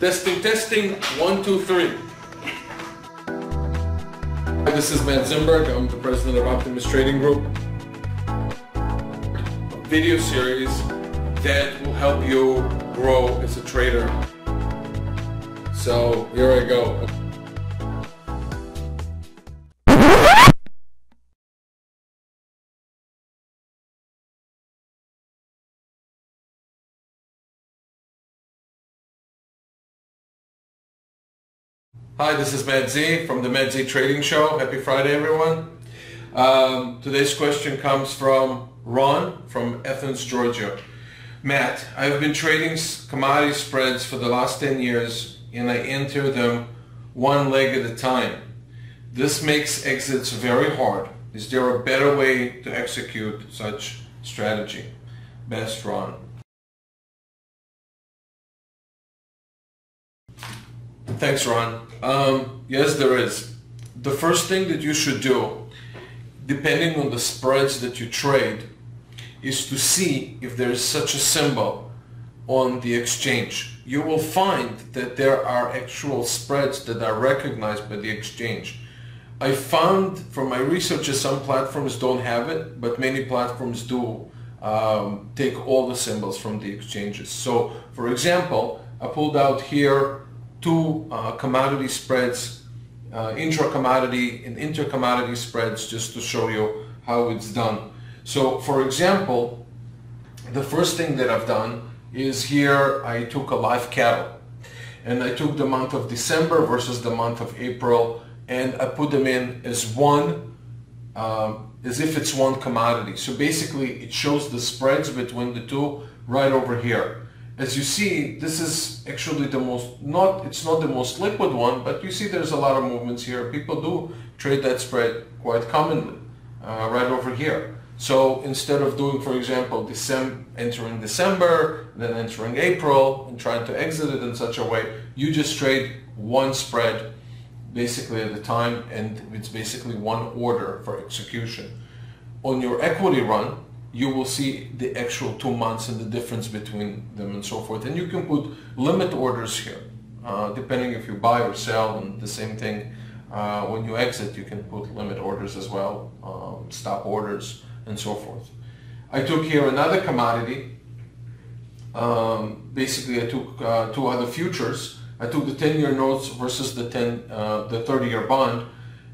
Testing, testing, 1, 2, 3. This is Matt Zimberg. I'm the president of Optimus Trading Group. A video series that will help you grow as a trader. So here I go. Hi, this is Matt Z from the Matt Z Trading Show. Happy Friday, everyone. Today's question comes from Ron from Athens, Georgia. Matt, I've been trading commodity spreads for the last 10 years and I enter them one leg at a time. This makes exits very hard. Is there a better way to execute such strategy? Best, Ron. Thanks, Ron. Yes, there is. The first thing that you should do, depending on the spreads that you trade, is to see if there is such a symbol on the exchange. You will find that there are actual spreads that are recognized by the exchange. I found from my research that some platforms don't have it, but many platforms do take all the symbols from the exchanges. So, for example, I pulled out here two commodity spreads, intra-commodity and inter-commodity spreads, just to show you how it's done. So, for example, the first thing that I've done is here I took a live cattle and I took the month of December versus the month of April and I put them in as one, as if it's one commodity. So basically it shows the spreads between the two right over here. As you see, this is actually the most, it's not the most liquid one, but you see there's a lot of movements here. People do trade that spread quite commonly, right over here. So instead of doing, for example, entering December, then entering April, and trying to exit it in such a way, you just trade one spread basically at a time, and it's basically one order for execution. On your equity run, you will see the actual 2 months and the difference between them and so forth. And you can put limit orders here, depending if you buy or sell, and the same thing when you exit, you can put limit orders as well, stop orders, and so forth. I took here another commodity. Basically, I took two other futures. I took the 10-year notes versus the 30-year bond,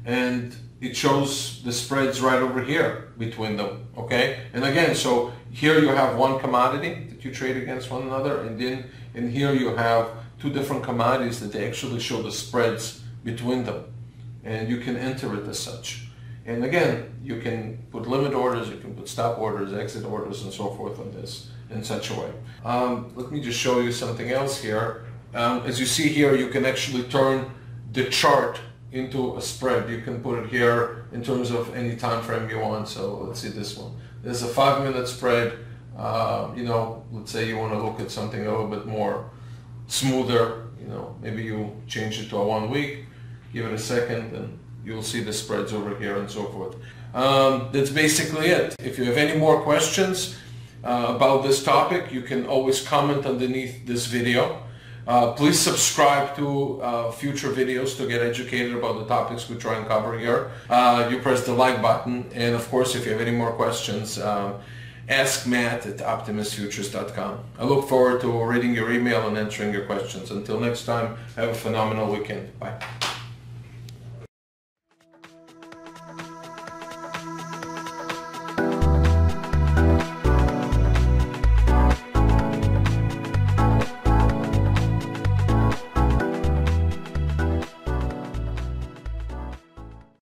and it shows the spreads right over here between them, okay? And again, so here you have one commodity that you trade against one another, and then in here you have two different commodities that they actually show the spreads between them. And you can enter it as such. And again, you can put limit orders, you can put stop orders, exit orders, and so forth on this in such a way. Let me just show you something else here. As you see here, you can actually turn the chart into a spread. You can put it here in terms of any time frame you want. So let's see this one. There's a 5-minute spread. You know, let's say you want to look at something a little bit more smoother. You know, maybe you change it to a 1 week. Give it a second, and you'll see the spreads over here and so forth. That's basically it. If you have any more questions about this topic, you can always comment underneath this video. Please subscribe to future videos to get educated about the topics we try and cover here. You press the like button, and of course, if you have any more questions, ask Matt at optimusfutures.com. I look forward to reading your email and answering your questions. Until next time, have a phenomenal weekend. Bye.